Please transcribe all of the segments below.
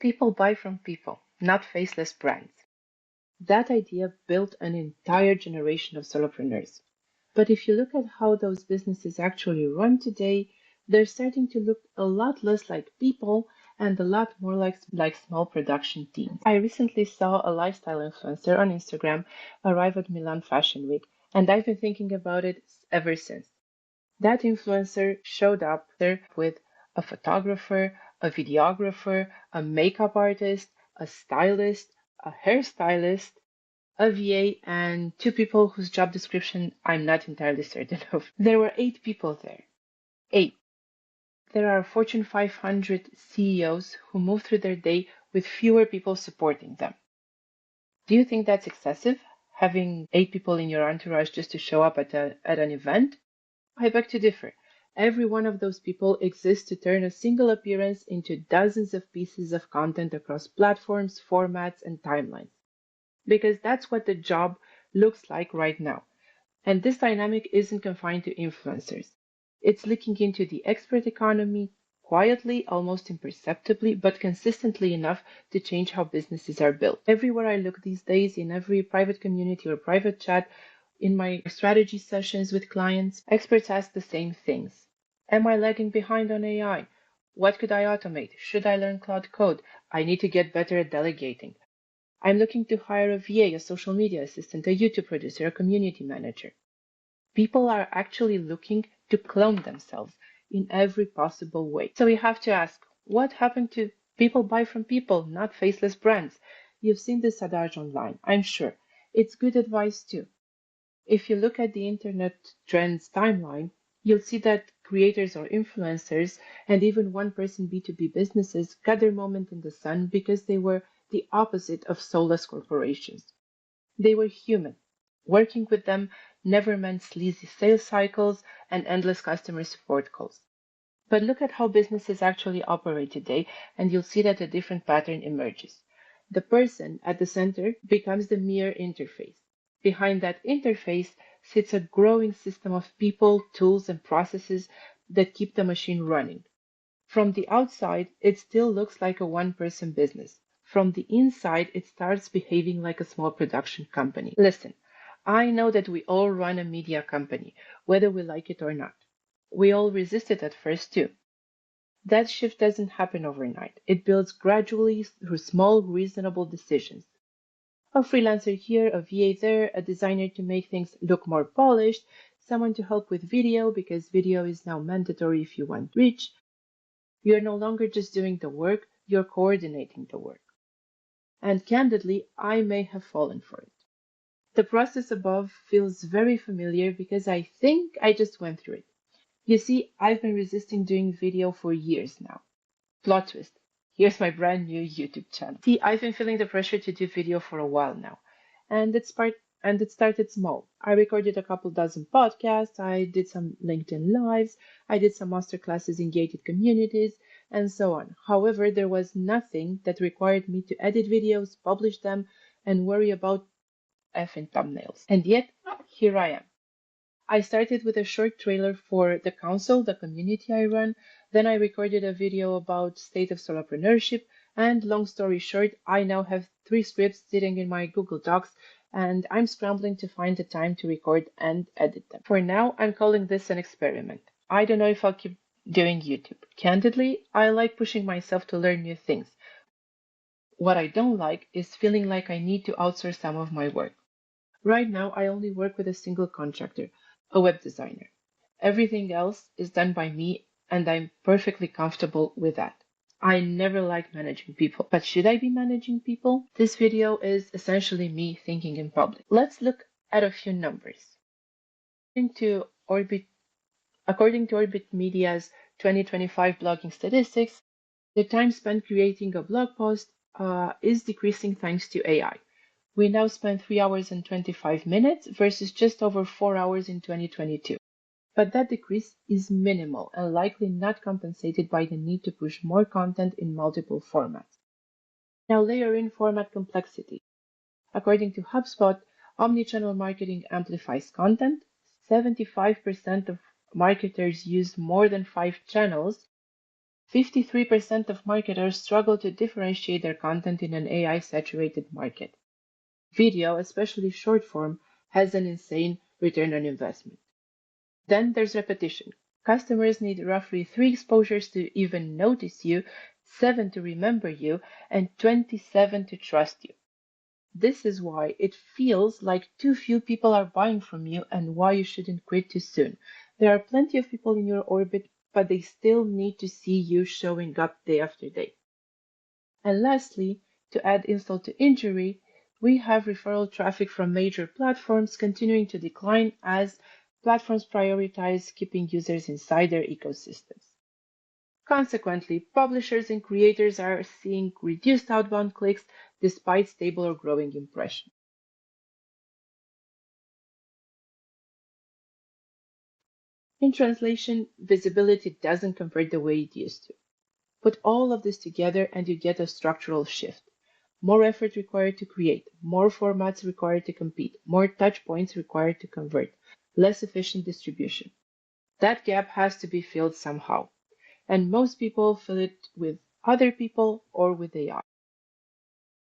People buy from people, not faceless brands. That idea built an entire generation of solopreneurs. But if you look at how those businesses actually run today, they're starting to look a lot less like people and a lot more like small production teams. I recently saw a lifestyle influencer on Instagram arrive at Milan Fashion Week, and I've been thinking about it ever since. That influencer showed up there with a photographer, a videographer, a makeup artist, a stylist, a hairstylist, a VA, and two people whose job description I'm not entirely certain of. There were 8 people there. 8. There are Fortune 500 CEOs who move through their day with fewer people supporting them. Do you think that's excessive, having 8 people in your entourage just to show up at an event? I beg to differ. Every one of those people exists to turn a single appearance into dozens of pieces of content across platforms, formats, and timelines. Because that's what the job looks like right now. And this dynamic isn't confined to influencers. It's leaking into the expert economy quietly, almost imperceptibly, but consistently enough to change how businesses are built. Everywhere I look these days, in every private community or private chat, in my strategy sessions with clients, experts ask the same things. Am I lagging behind on AI? What could I automate? Should I learn cloud code? I need to get better at delegating. I'm looking to hire a VA, a social media assistant, a YouTube producer, a community manager. People are actually looking to clone themselves in every possible way. So we have to ask, what happened to people buy from people, not faceless brands? You've seen this adage online, I'm sure. It's good advice too. If you look at the internet trends timeline, you'll see that creators or influencers and even one-person B2B businesses got their moment in the sun because they were the opposite of soulless corporations. They were human. Working with them never meant sleazy sales cycles and endless customer support calls. But look at how businesses actually operate today, and you'll see that a different pattern emerges. The person at the center becomes the mere interface. Behind that interface sits a growing system of people, tools, and processes that keep the machine running. From the outside, it still looks like a one-person business. From the inside, it starts behaving like a small production company. Listen, I know that we all run a media company, whether we like it or not. We all resist it at first too. That shift doesn't happen overnight. It builds gradually through small, reasonable decisions. A freelancer here, a VA there, a designer to make things look more polished, someone to help with video because video is now mandatory if you want reach. You're no longer just doing the work, you're coordinating the work. And candidly, I may have fallen for it. The process above feels very familiar because I think I just went through it. You see, I've been resisting doing video for years now. Plot twist. Here's my brand new YouTube channel. See, I've been feeling the pressure to do video for a while now. And it started small. I recorded a couple dozen podcasts, I did some LinkedIn lives, I did some masterclasses in gated communities, and so on. However, there was nothing that required me to edit videos, publish them, and worry about effing thumbnails. And yet, here I am. I started with a short trailer for the council, the community I run. Then I recorded a video about state of solopreneurship. And long story short, I now have 3 scripts sitting in my Google Docs, and I'm scrambling to find the time to record and edit them. For now, I'm calling this an experiment. I don't know if I'll keep doing YouTube. Candidly, I like pushing myself to learn new things. What I don't like is feeling like I need to outsource some of my work. Right now, I only work with a single contractor, a web designer. Everything else is done by me, and I'm perfectly comfortable with that. I never liked managing people, but should I be managing people? This video is essentially me thinking in public. Let's look at a few numbers. According to Orbit Media's 2025 blogging statistics, the time spent creating a blog post is decreasing thanks to AI. We now spend 3 hours and 25 minutes versus just over 4 hours in 2022. But that decrease is minimal and likely not compensated by the need to push more content in multiple formats. Now layer in format complexity. According to HubSpot, omnichannel marketing amplifies content. 75% of marketers use more than 5 channels. 53% of marketers struggle to differentiate their content in an AI-saturated market. Video, especially short form, has an insane return on investment. Then there's repetition. Customers need roughly 3 exposures to even notice you, 7 to remember you, and 27 to trust you. This is why it feels like too few people are buying from you and why you shouldn't quit too soon. There are plenty of people in your orbit, but they still need to see you showing up day after day. And lastly, to add insult to injury, we have referral traffic from major platforms continuing to decline as platforms prioritize keeping users inside their ecosystems. Consequently, publishers and creators are seeing reduced outbound clicks despite stable or growing impressions. In translation, visibility doesn't convert the way it used to. Put all of this together and you get a structural shift. More effort required to create, more formats required to compete, more touch points required to convert, less efficient distribution. That gap has to be filled somehow, and most people fill it with other people or with AI.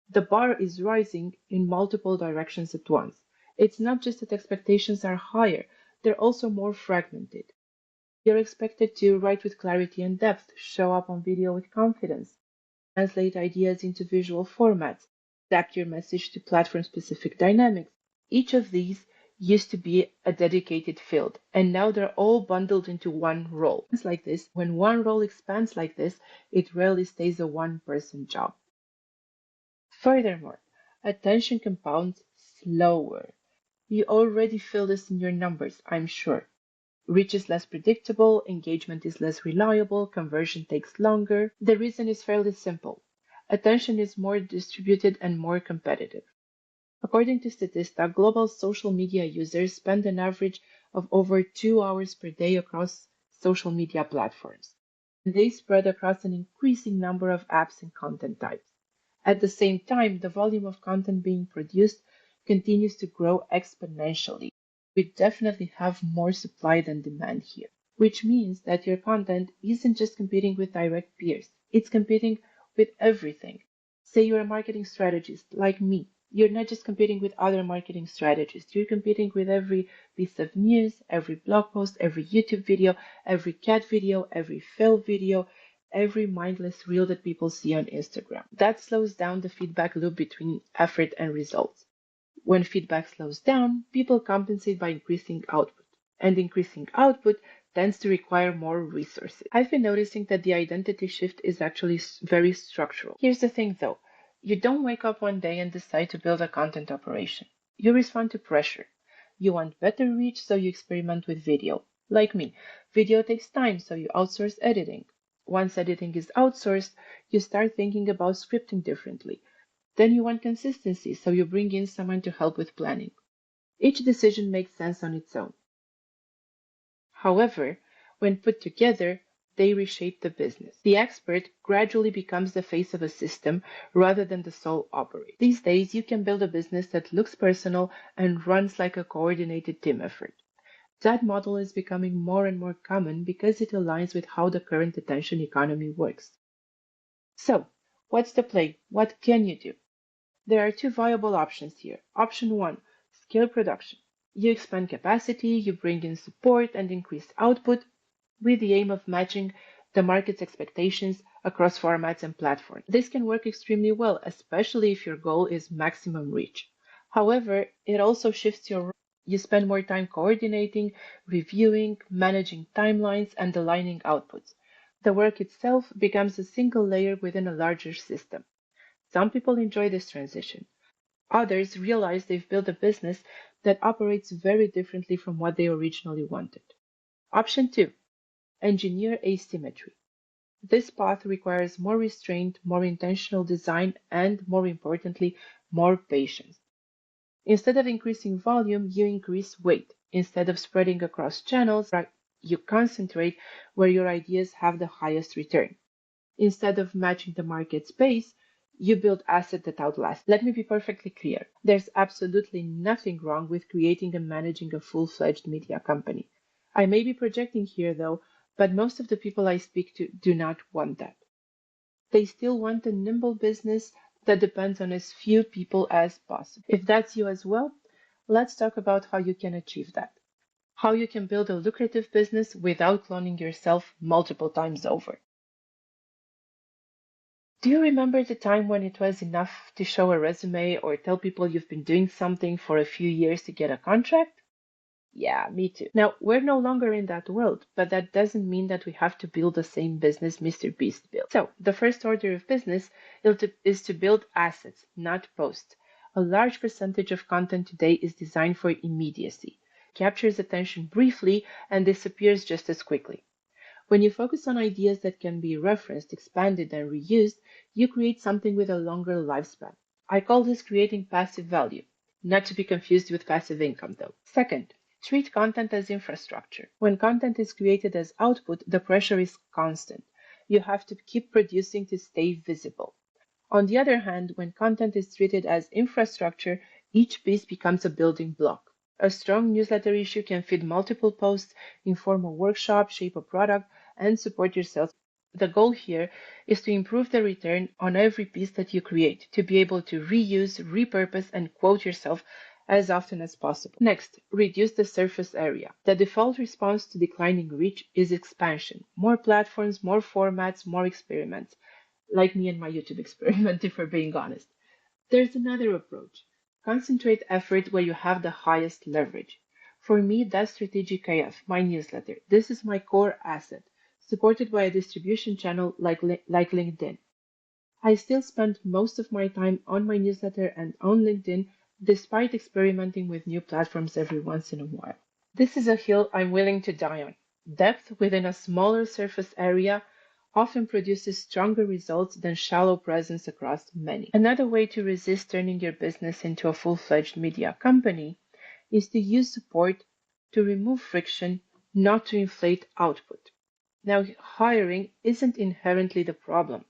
The bar is rising in multiple directions at once. It's not just that expectations are higher, they're also more fragmented. You're expected to write with clarity and depth, show up on video with confidence, translate ideas into visual formats, adapt your message to platform specific dynamics. Each of these used to be a dedicated field, and now they're all bundled into one role. It's like this, when one role expands like this, it rarely stays a one-person job. Furthermore, attention compounds slower. You already feel this in your numbers, I'm sure. Reach is less predictable, engagement is less reliable, conversion takes longer. The reason is fairly simple. Attention is more distributed and more competitive. According to Statista, global social media users spend an average of over 2 hours per day across social media platforms. They spread across an increasing number of apps and content types. At the same time, the volume of content being produced continues to grow exponentially. We definitely have more supply than demand here, which means that your content isn't just competing with direct peers, it's competing with everything. Say you're a marketing strategist like me. You're not just competing with other marketing strategists, you're competing with every piece of news, every blog post, every YouTube video, every cat video, every fail video, every mindless reel that people see on Instagram. That slows down the feedback loop between effort and results. When feedback slows down, people compensate by increasing output, and increasing output tends to require more resources. I've been noticing that the identity shift is actually very structural. Here's the thing though, you don't wake up one day and decide to build a content operation. You respond to pressure. You want better reach, so you experiment with video. Like me, video takes time, so you outsource editing. Once editing is outsourced, you start thinking about scripting differently. Then you want consistency, so you bring in someone to help with planning. Each decision makes sense on its own. However, when put together, they reshape the business. The expert gradually becomes the face of a system rather than the sole operator. These days, you can build a business that looks personal and runs like a coordinated team effort. That model is becoming more and more common because it aligns with how the current attention economy works. So, what's the play? What can you do? There are two viable options here. Option one, scale production. You expand capacity, you bring in support and increase output with the aim of matching the market's expectations across formats and platforms. This can work extremely well, especially if your goal is maximum reach. However, it also shifts your role. You spend more time coordinating, reviewing, managing timelines, and aligning outputs. The work itself becomes a single layer within a larger system. Some people enjoy this transition. Others realize they've built a business that operates very differently from what they originally wanted. Option 2, engineer asymmetry. This path requires more restraint, more intentional design, and more importantly, more patience. Instead of increasing volume, you increase weight. Instead of spreading across channels, you concentrate where your ideas have the highest return. Instead of matching the market's pace, you build assets that outlast. Let me be perfectly clear. There's absolutely nothing wrong with creating and managing a full-fledged media company. I may be projecting here though, But most of the people I speak to do not want that. They still want a nimble business that depends on as few people as possible. If that's you as well, let's talk about how you can achieve that. How you can build a lucrative business without cloning yourself multiple times over. Do you remember the time when it was enough to show a resume or tell people you've been doing something for a few years to get a contract? Yeah, me too. Now, we're no longer in that world, but that doesn't mean that we have to build the same business Mr. Beast built. So, the first order of business is to build assets, not posts. A large percentage of content today is designed for immediacy, captures attention briefly, and disappears just as quickly. When you focus on ideas that can be referenced, expanded, and reused, you create something with a longer lifespan. I call this creating passive value, not to be confused with passive income, though. Second, treat content as infrastructure. When content is created as output, the pressure is constant. You have to keep producing to stay visible. On the other hand, when content is treated as infrastructure, each piece becomes a building block. A strong newsletter issue can feed multiple posts, inform a workshop, shape a product, and support your sales. The goal here is to improve the return on every piece that you create, to be able to reuse, repurpose, and quote yourself as often as possible. Next, reduce the surface area. The default response to declining reach is expansion. More platforms, more formats, more experiments. Like me and my YouTube experiment, if we're being honest. There's another approach. Concentrate effort where you have the highest leverage. For me, that's Strategic AF, my newsletter. This is my core asset, supported by a distribution channel like LinkedIn. I still spend most of my time on my newsletter and on LinkedIn, despite experimenting with new platforms every once in a while. This is a hill I'm willing to die on. Depth within a smaller surface area often produces stronger results than shallow presence across many. Another way to resist turning your business into a full-fledged media company is to use support to remove friction, not to inflate output. Now, hiring isn't inherently the problem.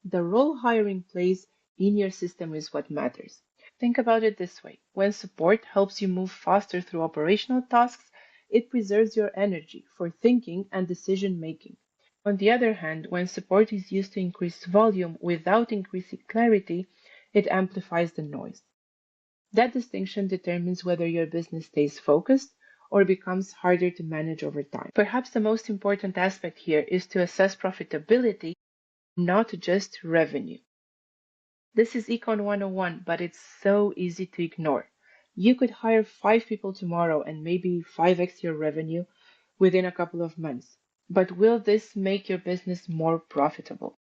The role hiring plays in your system is what matters. Think about it this way. When support helps you move faster through operational tasks, it preserves your energy for thinking and decision making. On the other hand, when support is used to increase volume without increasing clarity, it amplifies the noise. That distinction determines whether your business stays focused or becomes harder to manage over time. Perhaps the most important aspect here is to assess profitability, not just revenue. This is Econ 101, but it's so easy to ignore. You could hire 5 people tomorrow and maybe 5x your revenue within a couple of months. But will this make your business more profitable?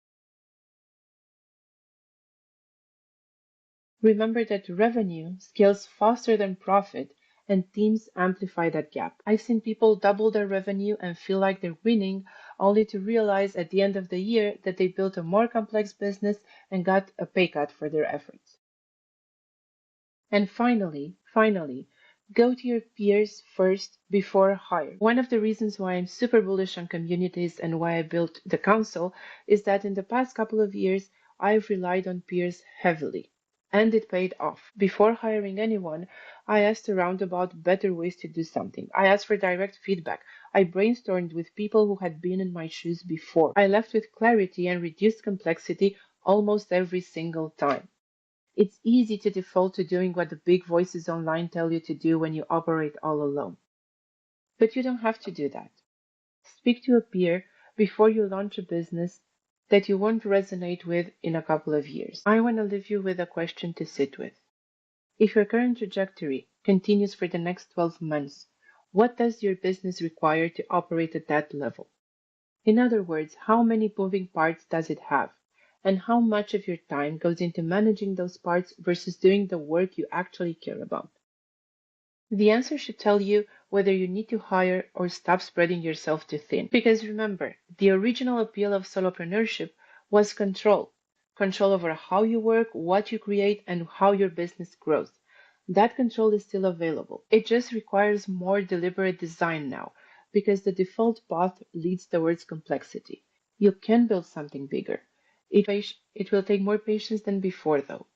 Remember that revenue scales faster than profit, and teams amplify that gap. I've seen people double their revenue and feel like they're winning, only to realize at the end of the year that they built a more complex business and got a pay cut for their efforts. And finally, go to your peers first before hire. One of the reasons why I'm super bullish on communities and why I built the council is that in the past couple of years, I've relied on peers heavily. And it paid off. Before hiring anyone, I asked around about better ways to do something. I asked for direct feedback. I brainstormed with people who had been in my shoes before. I left with clarity and reduced complexity almost every single time. It's easy to default to doing what the big voices online tell you to do when you operate all alone. But you don't have to do that. Speak to a peer before you launch a business that you won't resonate with in a couple of years. I want to leave you with a question to sit with. If your current trajectory continues for the next 12 months, what does your business require to operate at that level? In other words, how many moving parts does it have? And how much of your time goes into managing those parts versus doing the work you actually care about? The answer should tell you whether you need to hire or stop spreading yourself too thin. Because remember, the original appeal of solopreneurship was control. Control over how you work, what you create, and how your business grows. That control is still available. It just requires more deliberate design now, because the default path leads towards complexity. You can build something bigger. It will take more patience than before, though.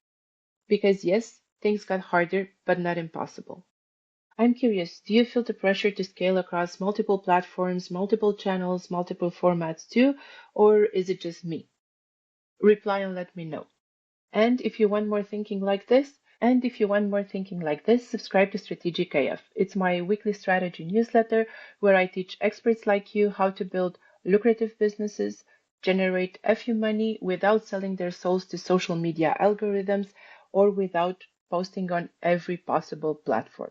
Because yes, things got harder, but not impossible. I'm curious, do you feel the pressure to scale across multiple platforms, multiple channels, multiple formats too, or is it just me? Reply and let me know. And if you want more thinking like this, subscribe to Strategic AF. It's my weekly strategy newsletter where I teach experts like you how to build lucrative businesses, generate a few money without selling their souls to social media algorithms or without posting on every possible platform.